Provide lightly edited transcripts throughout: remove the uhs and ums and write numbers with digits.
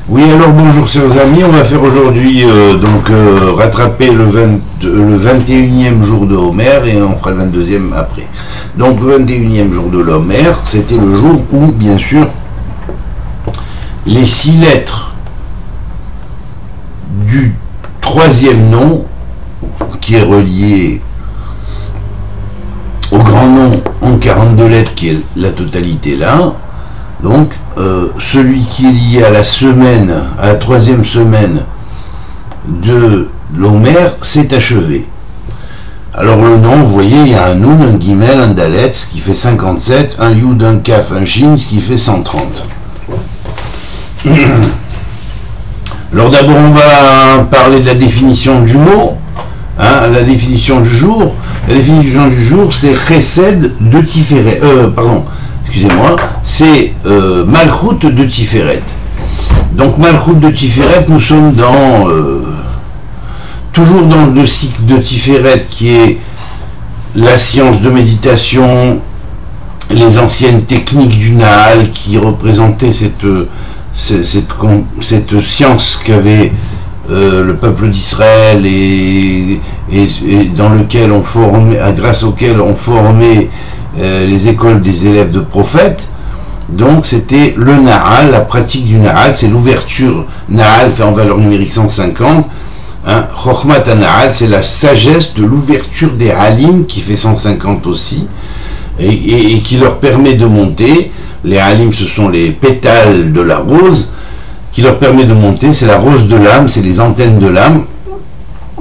Oui, alors bonjour chers amis, on va faire aujourd'hui rattraper le 21e jour de Homer et on fera le 22e après. Donc le 21e jour de l'Homer, c'était le jour où, bien sûr, les 6 lettres du troisième nom, qui est relié au grand nom en 42 lettres, qui est la totalité là, donc celui qui est lié à la semaine, à la troisième semaine de l'Homer, s'est achevé. Alors le nom, vous voyez, il y a un Nun, un Gimel, un Dalet, ce qui fait 57, un Yud, un Kaf, un Shin, ce qui fait 130. Alors d'abord on va parler de la définition du mot, hein, la définition du jour. La définition du jour, c'est Chesed de Tiferet, excusez-moi, c'est Malchut de Tiferet. Donc Malchut de Tiferet, nous sommes dans toujours dans le cycle de Tiferet, qui est la science de méditation, les anciennes techniques du Nahal, qui représentaient cette science qu'avait le peuple d'Israël et dans lequel on formait, grâce auquel on formait les écoles des élèves de prophètes. Donc c'était le Nahal, la pratique du Nahal, c'est l'ouverture. Nahal fait en valeur numérique 150. Chokhmat Nahal, c'est la sagesse de l'ouverture des Halim, qui fait 150 aussi, et qui leur permet de monter. Les Halim, ce sont les pétales de la rose, qui leur permet de monter, c'est la rose de l'âme, c'est les antennes de l'âme,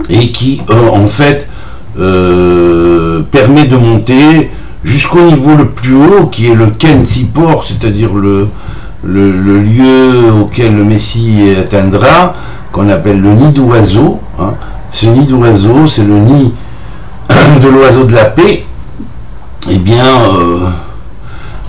et qui en fait permet de monter jusqu'au niveau le plus haut, qui est le Ken Sipor, c'est-à-dire le lieu auquel le Messie atteindra, qu'on appelle le nid d'oiseau. Hein. Ce nid d'oiseau, c'est le nid de l'oiseau de la paix. Eh bien,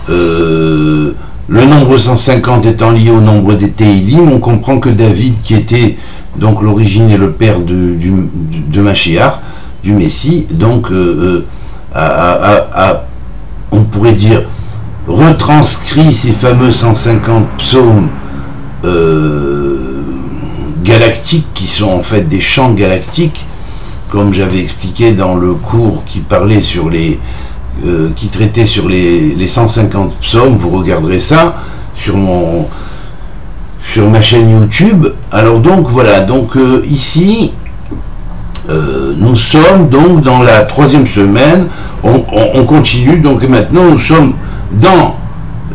le nombre 150 étant lié au nombre des Teilim, on comprend que David, qui était donc l'origine et le père de Mashiach, du Messie, donc on pourrait dire, retranscrit ces fameux 150 psaumes galactiques, qui sont en fait des chants galactiques, comme j'avais expliqué dans le cours qui parlait sur qui traitait sur les 150 psaumes. Vous regarderez ça sur ma chaîne YouTube. Alors donc voilà, donc ici nous sommes donc dans la troisième semaine, on continue, donc maintenant nous sommes dans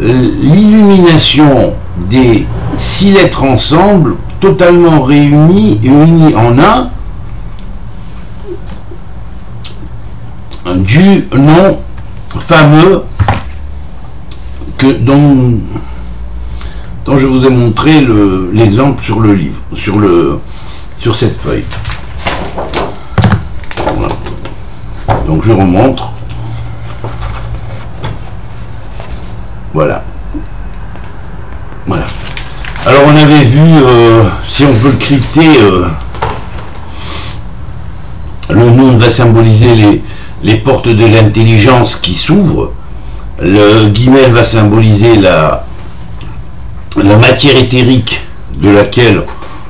l'illumination des 6 lettres ensemble, totalement réunies et unies en un, du nom fameux dont je vous ai montré l'exemple sur le livre, sur cette feuille. Voilà. Donc je remontre. Voilà. Voilà. Alors on avait vu, si on peut le crypter, le nom va symboliser les portes de l'intelligence qui s'ouvrent. Le guimel va symboliser la matière éthérique de laquelle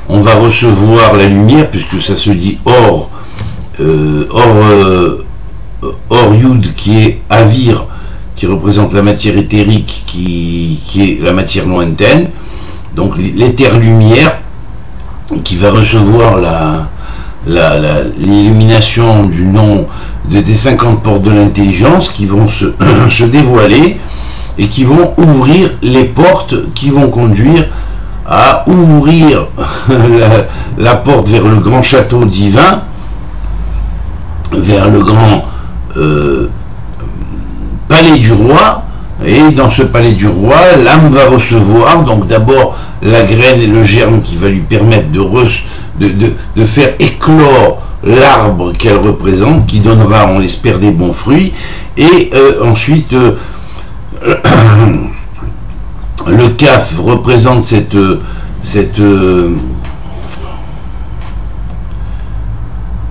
on va recevoir la lumière, puisque ça se dit or Yud, qui est Avir, qui représente la matière éthérique, qui est la matière lointaine. Donc l'éther lumière, qui va recevoir l'illumination du nom des 50 portes de l'intelligence, qui vont se dévoiler et qui vont ouvrir les portes qui vont conduire à ouvrir la porte vers le grand château divin, vers le grand palais du roi. Et dans ce palais du roi, l'âme va recevoir donc d'abord la graine et le germe qui va lui permettre de faire éclore l'arbre qu'elle représente, qui donnera, on l'espère, des bons fruits. Et ensuite, le Kaf représente cette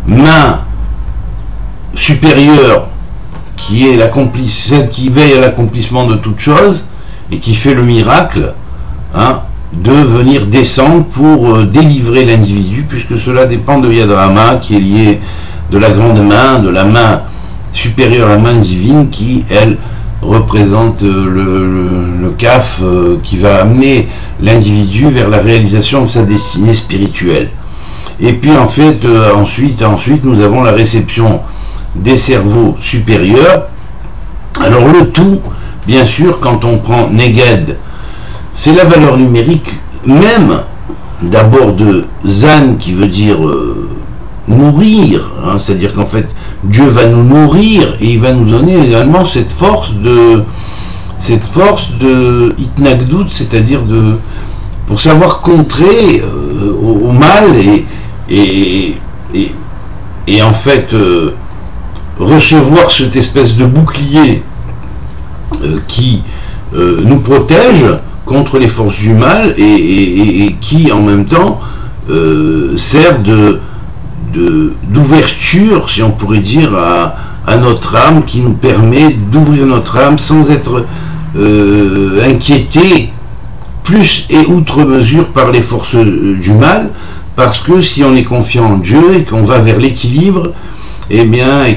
main supérieure, qui est celle qui veille à l'accomplissement de toute chose et qui fait le miracle, hein, de venir descendre pour délivrer l'individu, puisque cela dépend de Yad Rama, qui est lié de la grande main, de la main supérieure à la main divine, qui, elle, représente le Kaf, qui va amener l'individu vers la réalisation de sa destinée spirituelle. Et puis en fait, ensuite, nous avons la réception des cerveaux supérieurs. Alors le tout, bien sûr, quand on prend Neged, c'est la valeur numérique même, d'abord de Zan, qui veut dire nourrir, hein, c'est-à-dire qu'en fait, Dieu va nous nourrir, et il va nous donner également cette force de Itnagdout, c'est-à-dire pour savoir contrer au mal, et en fait recevoir cette espèce de bouclier qui nous protège contre les forces du mal, et qui en même temps sert d'ouverture, si on pourrait dire, à notre âme, qui nous permet d'ouvrir notre âme sans être inquiété plus et outre mesure par les forces du mal, parce que si on est confiant en Dieu et qu'on va vers l'équilibre, et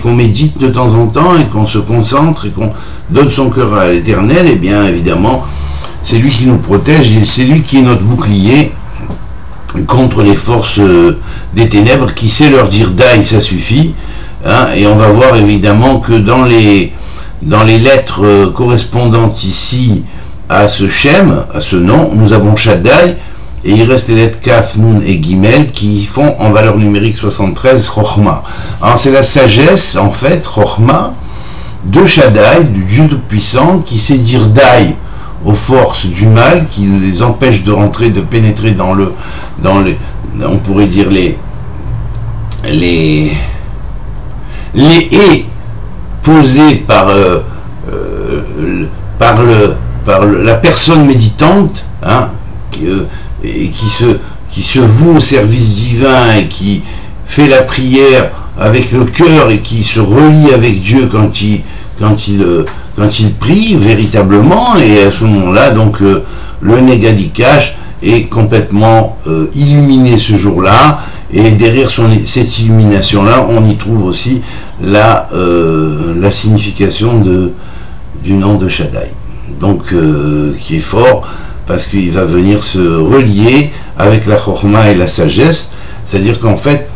qu'on médite de temps en temps, et qu'on se concentre, et qu'on donne son cœur à l'Éternel, et bien évidemment c'est lui qui nous protège, et c'est lui qui est notre bouclier contre les forces des ténèbres, qui sait leur dire d'ail, ça suffit, hein. Et on va voir évidemment que dans les lettres correspondantes ici à ce Shem, à ce nom, nous avons Shaddai, et il reste les lettres Kaf, Nun et Gimel qui font en valeur numérique 73 Chochma. Alors c'est la sagesse, en fait, Chochma, de Shaddai, du Dieu tout-puissant, qui sait dire Dai aux forces du mal, qui les empêche de rentrer, de pénétrer dans on pourrait dire les haies posées par la personne méditante, hein, et qui se voue au service divin, et qui fait la prière avec le cœur, et qui se relie avec Dieu quand il prie véritablement. Et à ce moment-là, donc le Negadikash est complètement illuminé ce jour-là, et derrière cette illumination-là, on y trouve aussi la signification du nom de Shaddai, donc qui est fort, parce qu'il va venir se relier avec la Chochma et la sagesse. C'est-à-dire qu'en fait,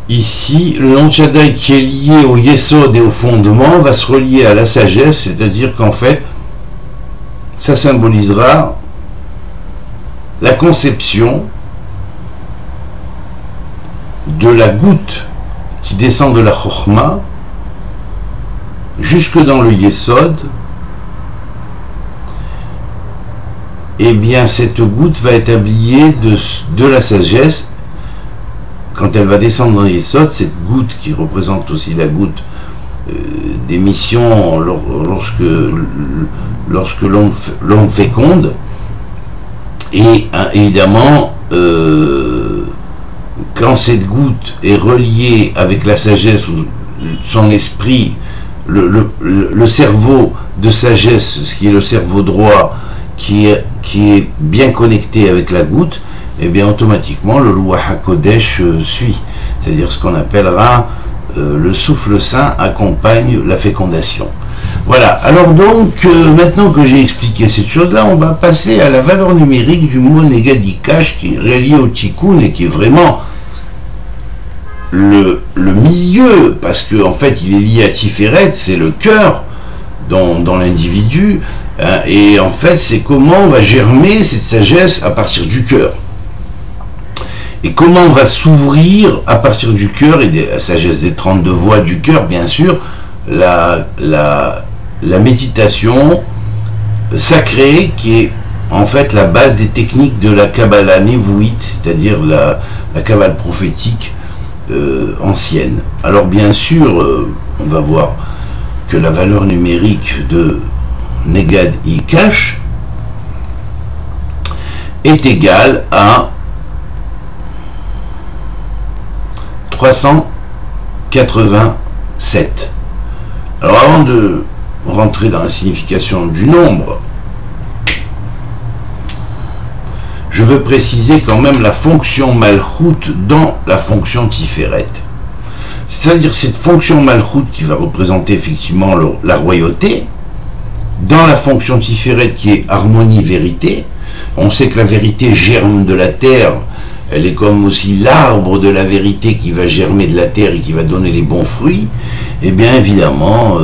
ici, le nom de Shaddai, qui est lié au Yesod et au fondement, va se relier à la sagesse, c'est-à-dire qu'en fait, ça symbolisera la conception de la goutte qui descend de la Chochma jusque dans le Yesod. Eh bien, cette goutte va être habillée de la sagesse. Quand elle va descendre dans les sottes, cette goutte qui représente aussi la goutte des missions lorsque l'homme féconde, et évidemment, quand cette goutte est reliée avec la sagesse, son esprit, le cerveau de sagesse, ce qui est le cerveau droit, qui est bien connecté avec la goutte, et bien automatiquement le Ruach HaKodesh suit. C'est-à-dire ce qu'on appellera le souffle saint accompagne la fécondation. Voilà, alors donc, maintenant que j'ai expliqué cette chose-là, on va passer à la valeur numérique du mot Negadikash, qui est relié au Tikkun, et qui est vraiment le milieu, parce qu'en fait il est lié à Tiferet, c'est le cœur dans l'individu, hein, et en fait c'est comment va germer cette sagesse à partir du cœur. Et comment on va s'ouvrir à partir du cœur, et de la sagesse des 32 voies du cœur, bien sûr, la méditation sacrée, qui est en fait la base des techniques de la Kabbalah névouite, c'est-à-dire la Kabbale prophétique ancienne. Alors bien sûr, on va voir que la valeur numérique de Negad Ikash est égale à 387. Alors avant de rentrer dans la signification du nombre, je veux préciser quand même la fonction Malchut dans la fonction Tiferet. C'est-à-dire cette fonction Malchut qui va représenter effectivement la royauté, dans la fonction Tiferet qui est harmonie, vérité. On sait que la vérité germe de la terre, elle est comme aussi l'arbre de la vérité qui va germer de la terre et qui va donner les bons fruits. Et bien évidemment,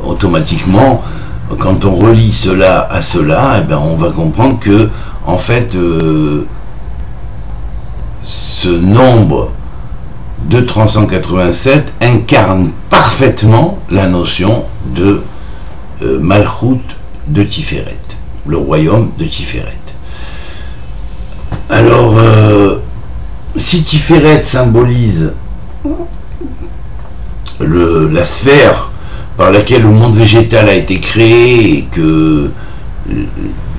automatiquement, quand on relie cela à cela, eh bien, on va comprendre que, en fait, ce nombre de 387 incarne parfaitement la notion de Malchut de Tiferet, le royaume de Tiferet. Alors, si Tiferet symbolise la sphère par laquelle le monde végétal a été créé, et que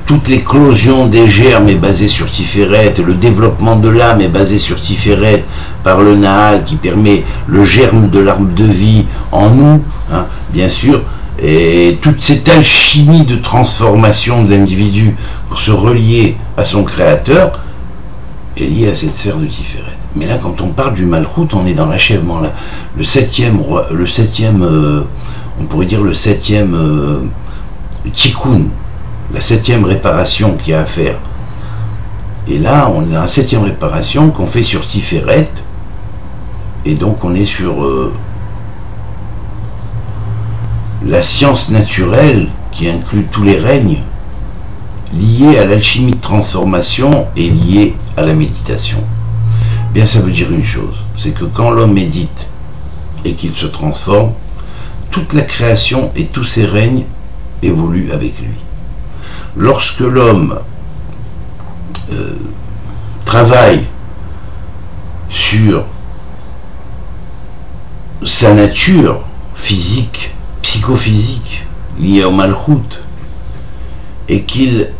toute l'éclosion des germes est basée sur Tiferet, le développement de l'âme est basé sur Tiferet, par le Nahal qui permet le germe de l'arbre de vie en nous, hein, bien sûr, et toute cette alchimie de transformation de l'individu pour se relier à son créateur est liée à cette sphère de Tiferet. Mais là, quand on parle du Malchut, on est dans l'achèvement, le septième, on pourrait dire le septième tikkun, la septième réparation qu'il y a à faire. Et là, on est dans la septième réparation qu'on fait sur Tiferet, et donc on est sur la science naturelle qui inclut tous les règnes liés à l'alchimie de transformation et liés à la méditation. Bien, ça veut dire une chose, c'est que quand l'homme médite et qu'il se transforme, toute la création et tous ses règnes évoluent avec lui. Lorsque l'homme travaille sur sa nature physique, psychophysique, liée au Malchut, et qu'il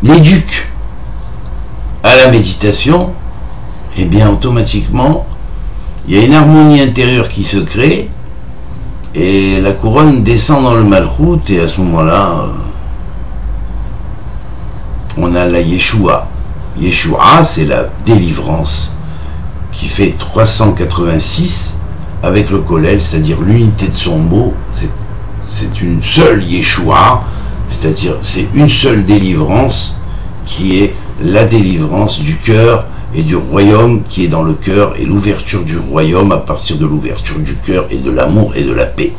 l'éduque à la méditation, et bien automatiquement, il y a une harmonie intérieure qui se crée, et la couronne descend dans le Malchut, et à ce moment-là, on a la Yeshua. Yeshua, c'est la délivrance, qui fait 386 avec le Kollel, c'est-à-dire l'unité de son mot. C'est une seule Yeshua, c'est-à-dire c'est une seule délivrance qui est la délivrance du cœur et du royaume qui est dans le cœur, et l'ouverture du royaume à partir de l'ouverture du cœur et de l'amour et de la paix.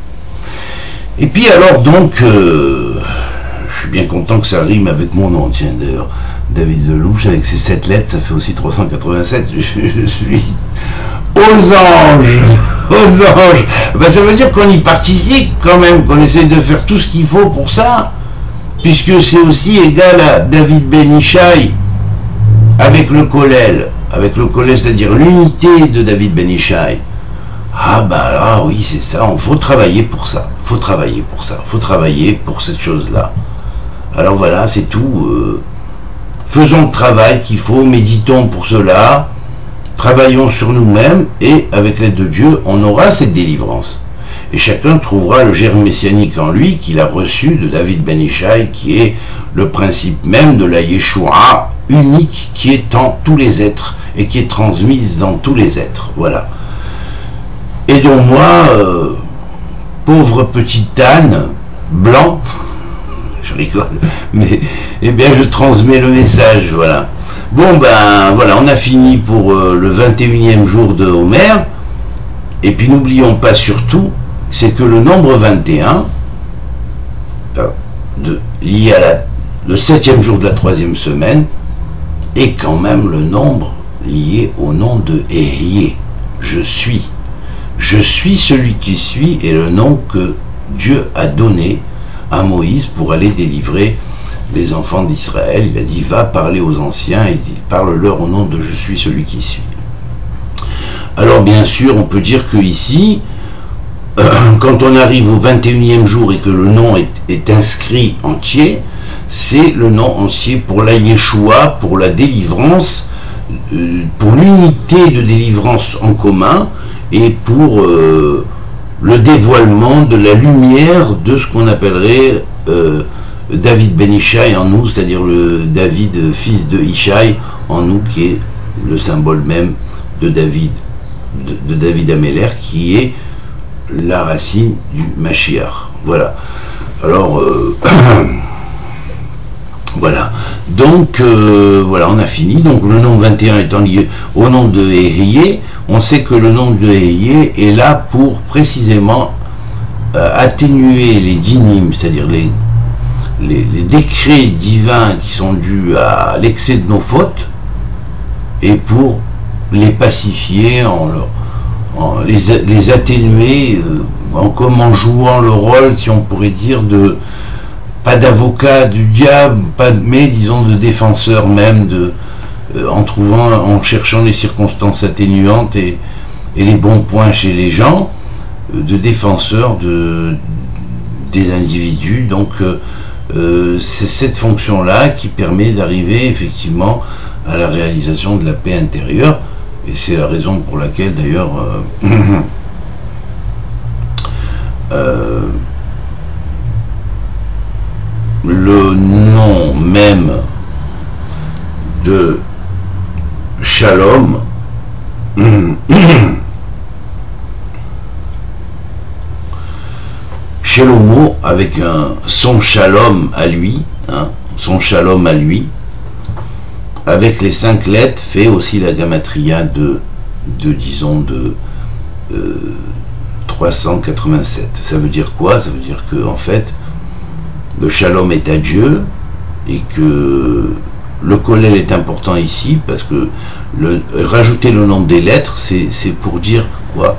Et puis alors donc, je suis bien content que ça rime avec mon nom, tiens d'ailleurs, David Lelouch, avec ses 7 lettres, ça fait aussi 387, je suis aux anges, aux anges. Ben, ça veut dire qu'on y participe quand même, qu'on essaie de faire tout ce qu'il faut pour ça, puisque c'est aussi égal à David Ben Ishai avec le Kollel, c'est-à-dire l'unité de David Ben Ishai. Ah bah là, oui, c'est ça, il faut travailler pour ça, il faut travailler pour cette chose-là. Alors voilà, c'est tout. Faisons le travail qu'il faut, méditons pour cela, travaillons sur nous-mêmes, et avec l'aide de Dieu, on aura cette délivrance. Et chacun trouvera le germe messianique en lui qu'il a reçu de David Ben Ishai, qui est le principe même de la Yeshua unique qui est en tous les êtres et qui est transmise dans tous les êtres. Voilà. Et donc moi, pauvre petit âne blanc, je rigole, mais eh bien je transmets le message, voilà. Bon ben voilà, on a fini pour le 21e jour de Homer, et puis n'oublions pas surtout, c'est que le nombre 21, lié à le 7e jour de la 3e semaine, est quand même le nombre lié au nom de Ehyeh, je suis. Je suis celui qui suis, est le nom que Dieu a donné à Moïse pour aller délivrer les enfants d'Israël. Il a dit, va parler aux anciens et parle-leur au nom de je suis celui qui suis. Alors bien sûr, on peut dire que ici, quand on arrive au 21e jour et que le nom est inscrit entier, c'est le nom entier pour la Yeshua, pour la délivrance, pour l'unité de délivrance en commun, et pour le dévoilement de la lumière de ce qu'on appellerait David ben Ishai en nous, c'est-à-dire le David, fils de Ishai en nous, qui est le symbole même de David, de David Améler, qui est la racine du Mashiach. Voilà. Alors, voilà. Donc, voilà, on a fini. Donc, le nombre 21 étant lié au nom de Ehyeh, on sait que le nom de Ehyeh est là pour précisément atténuer les dinim, c'est-à-dire les décrets divins qui sont dus à l'excès de nos fautes, et pour les pacifier, les atténuer, comme en jouant le rôle, si on pourrait dire, de pas d'avocat du diable, mais disons de défenseur même, en cherchant les circonstances atténuantes et les bons points chez les gens, de défenseur des individus. Donc c'est cette fonction-là qui permet d'arriver effectivement à la réalisation de la paix intérieure, et c'est la raison pour laquelle d'ailleurs le nom même de Shalom Shelomo, avec son Shalom à lui, son Shalom à lui, avec les 5 lettres, fait aussi la gamatria de 387. Ça veut dire quoi? Ça veut dire que en fait le Shalom est à Dieu, et que le Kollel est important ici parce que rajouter le nombre des lettres, c'est pour dire quoi?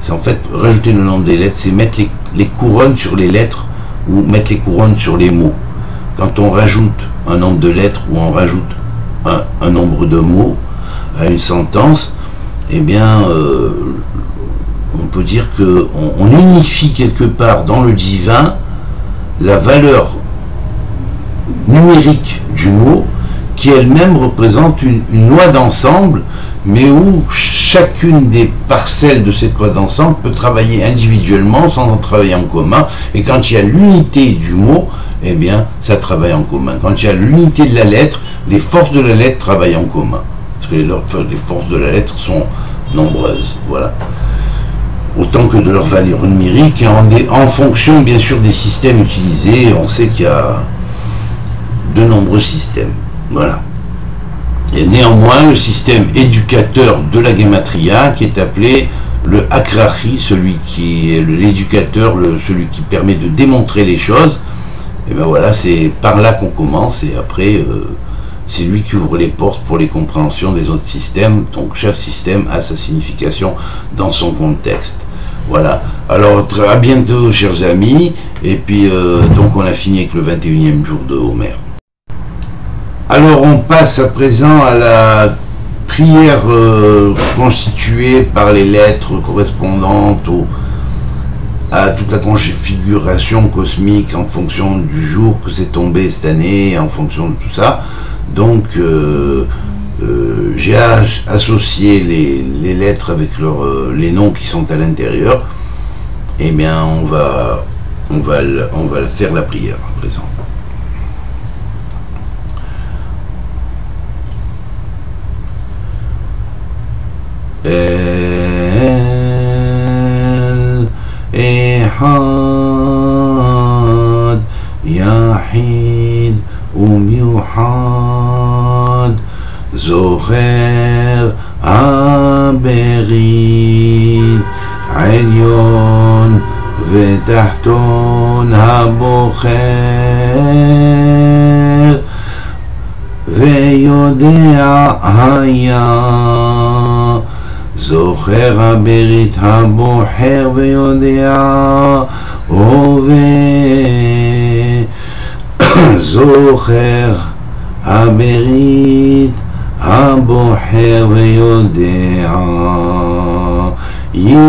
C'est en fait rajouter le nombre des lettres, c'est mettre les couronnes sur les lettres ou mettre les couronnes sur les mots. Quand on rajoute un nombre de lettres ou on rajoute un nombre de mots à une sentence, eh bien on peut dire qu'on unifie quelque part dans le divin la valeur numérique du mot, qui elle-même représente une loi d'ensemble, mais où chacune des parcelles de cette loi d'ensemble peut travailler individuellement sans en travailler en commun. Et quand il y a l'unité du mot, eh bien ça travaille en commun. Quand il y a l'unité de la lettre, les forces de la lettre travaillent en commun, parce que les forces de la lettre sont nombreuses. Voilà. Autant que de leur valeur numérique, en fonction bien sûr des systèmes utilisés. On sait qu'il y a de nombreux systèmes. Voilà. Et néanmoins, le système éducateur de la Gematria, qui est appelé le Akrachi, celui qui est l'éducateur, celui qui permet de démontrer les choses, et bien voilà, c'est par là qu'on commence, et après, c'est lui qui ouvre les portes pour les compréhensions des autres systèmes. Donc chaque système a sa signification dans son contexte. Voilà. Alors, à bientôt, chers amis. Et puis, donc, on a fini avec le 21e jour de Homer. Alors, on passe à présent à la prière constituée par les lettres correspondantes à toute la configuration cosmique en fonction du jour que c'est tombé cette année, en fonction de tout ça. Donc, j'ai associé les lettres avec les noms qui sont à l'intérieur. Eh bien, on va faire la prière à présent. Ehad Yahid Umiuhad Zoher Aberid Elyon Vetahton Habocher Veyodea Haya Zocher Aberid Habocher Veyodea Ove Zocher Aberid Habocher Veyodea Yeh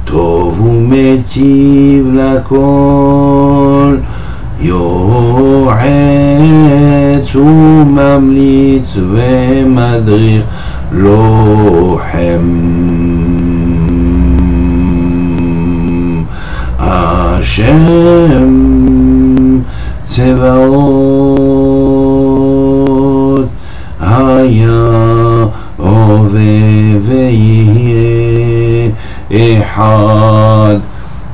Tov umetiv lakol Yoetz umamlitz vemadrich לוחם. השם צבאות היה הווה ויהיה אחד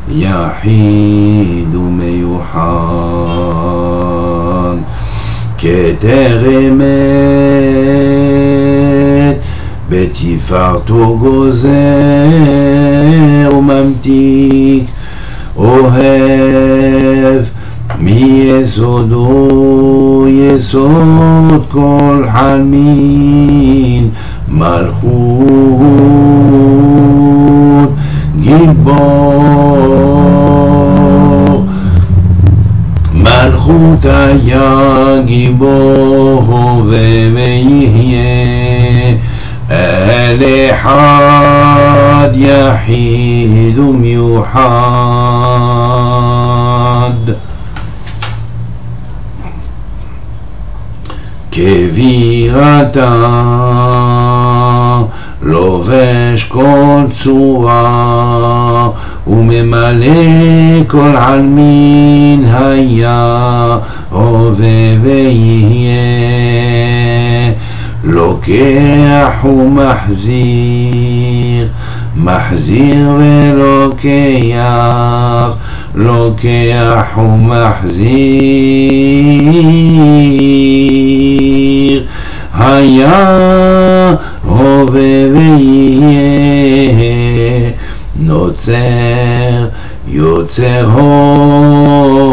יחיד ומיוחד כתר אמת בתפארתו גוזר וממתיק אוהב מיסודו יסוד כל חלמין מלכות גיבור מלכות היה גיבור ויהיה אל אחד יחיד ומיוחד כבירתה לובש כל צורה וממלא כל עלמין היה הווה ויהיה לוקח ומחזיר מחזיר ולוקח לוקח ומחזיר היה הווה ויהיה נוצר יוצר אור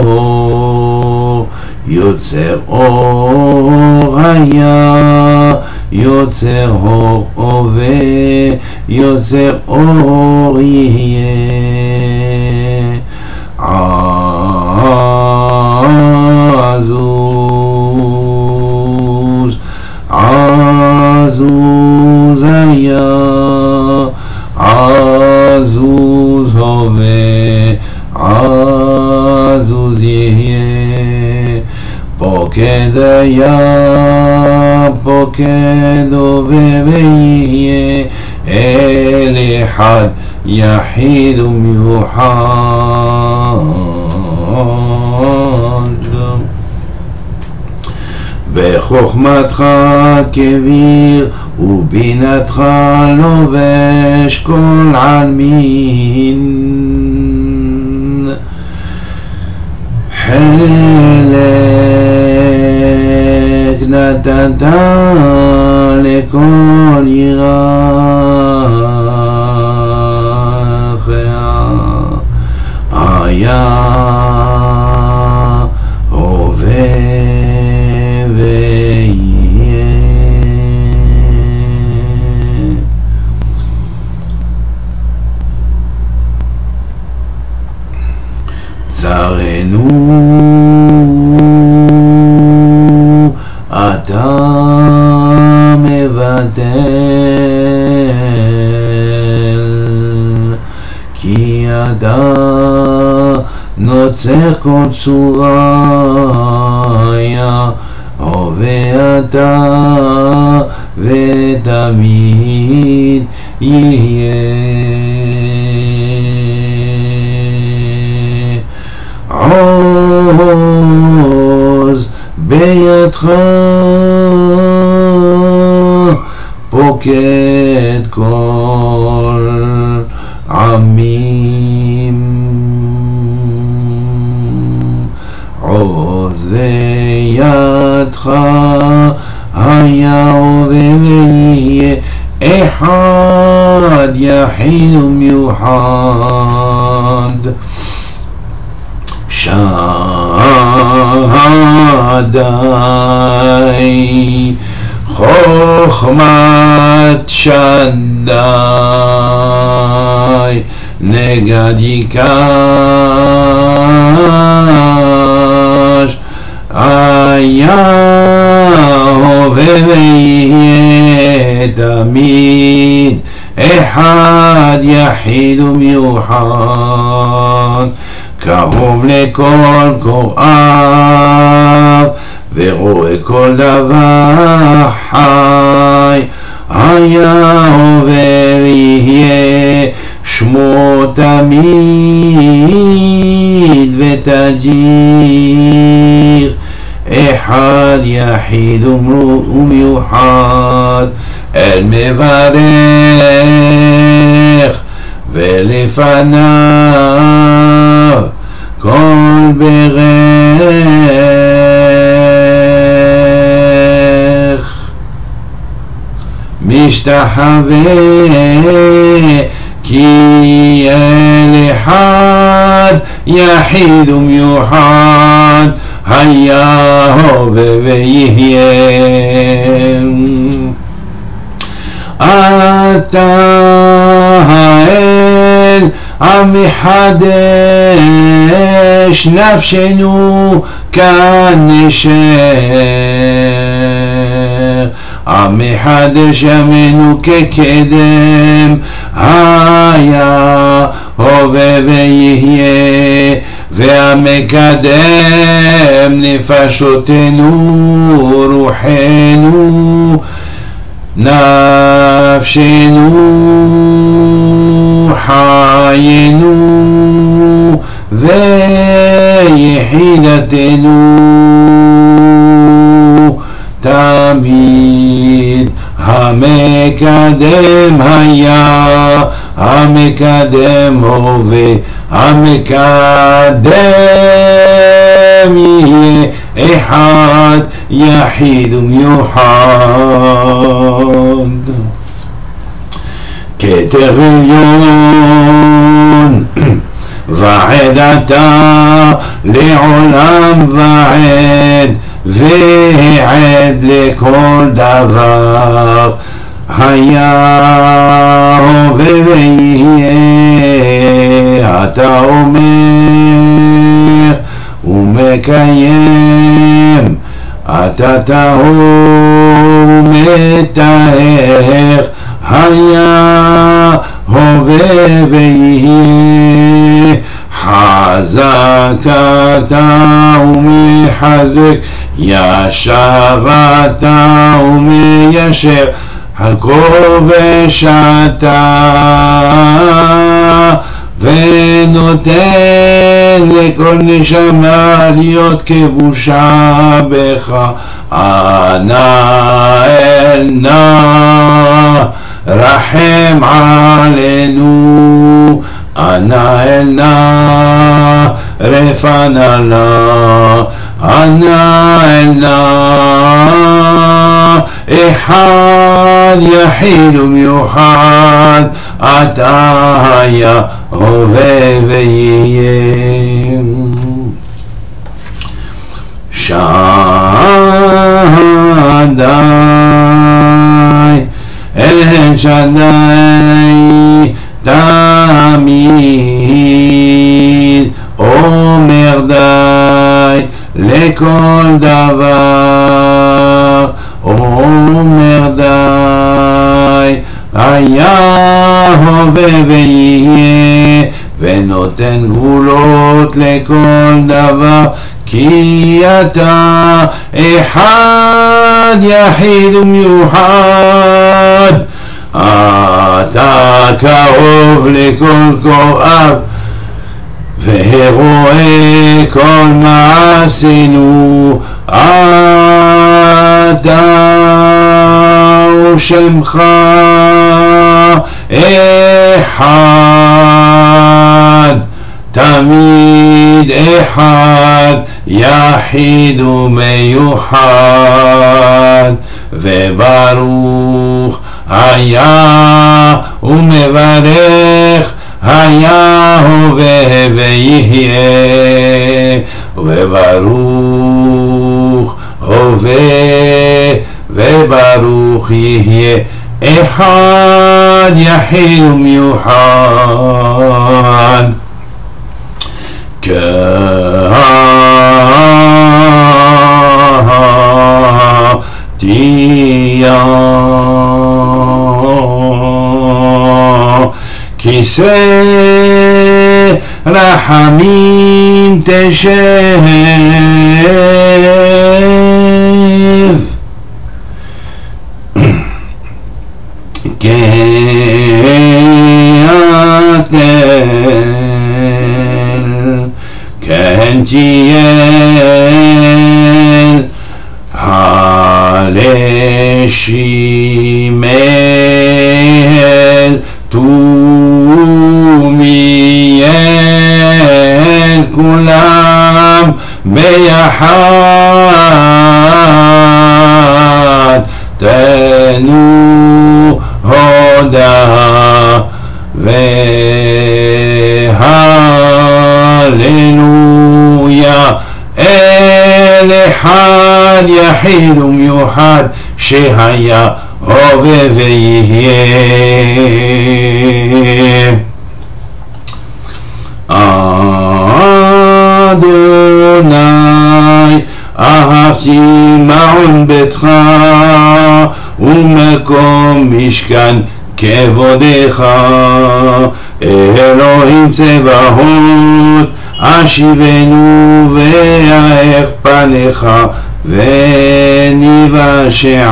יוצר אור היה יוצר אור הווה יוצר אור יהיה עזוז עזוז היה עזוז הווה עזוז יהיה פוקד היה פוקד הווה ויהיה אל אחד יחיד ומיוחד בחוכמתך כביר ובינתך לובש כל עלמין חלק נתת לכל ירחיה היה הווה ויהיה צרנו אתה מבטל כי אתה נוצר כל צורה היה הווה אתה ותמיד יהיה עוז בידך פוקד כל עמים עוז בידך היה הווה ויהיה אחד יחיד ומיוחד שדי חוכמת שדי נגד יקש היה הווה ויהיה תמיד אחד יחיד ומיוחד קרוב לכל קוראיו ורואה כל דבר חי היה הווה ויהיה שמו תמיד ותדיר, אחד יחיד ומיוחד, אל מברך ולפניו כל ברך, משתחווה כי אל אחד יחיד ומיוחד, היה הווה ויהיה. אתה האל המחדש נפשנו כנשר, המחדש ימינו כקדם, היה הווה ויהיה, והמקדם נפשותנו רוחנו נפשנו חיינו ויחידתנו תמיד. המקדם היה, המקדם הווה, המקדם יהיה, אחד יחיד ומיוחד. כתר עליון ועד אתה לעולם ועד, ועד לכל דבר, היה הווה ויהיה. אתה אומר ומקיים, אתה טהור ומטהר, היה הווה ויהיה. חזק אתה ומחזק, ישר אתה ומיישר, הכובש אתה ונותן לכל נשמה להיות כבושה בך. אנא אל נא רחם עלינו, אנא אל נא רפא נא, אנא אל נא אחד יחיד ומיוחד, אתה היה הווה ויהיה. שדי אל שדי תמיד, אומר די לכל דבר, אומר די, היה הווה ויהיה, ונותן גבולות לכל דבר, כי אתה אחד יחיד ומיוחד, אתה קרוב לכל כואב, ורואה כל מעשינו, אתה ושמך אחד, תמיד אחד, יחיד ומיוחד, וברוך היה ומברך, היה הווה ויהיה, וברוך הווה וברוך יהיה, אחד יחיד ומיוחד. תהיה כיסא רחמים תשב, Entiel Haleshimel Tumiel Kulam Beyahad Tenu Hoda Ve'Halleluya El Echad Yahid U'Miuchad Shehaya Hove Ve'Yihye Adonai Ahavti Ma'un Betcha U'Mekom Mishkan Kevodecha Elohim Tzevahot Ashivenu Ve'aech Panecha Ve'nivashe'a.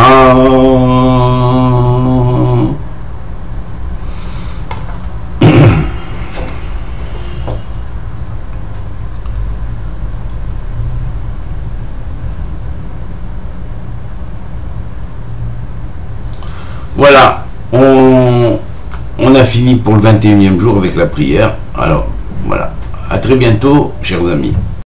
Voilà, on a fini pour le 21e jour avec la prière. Alors, voilà, à très bientôt, chers amis.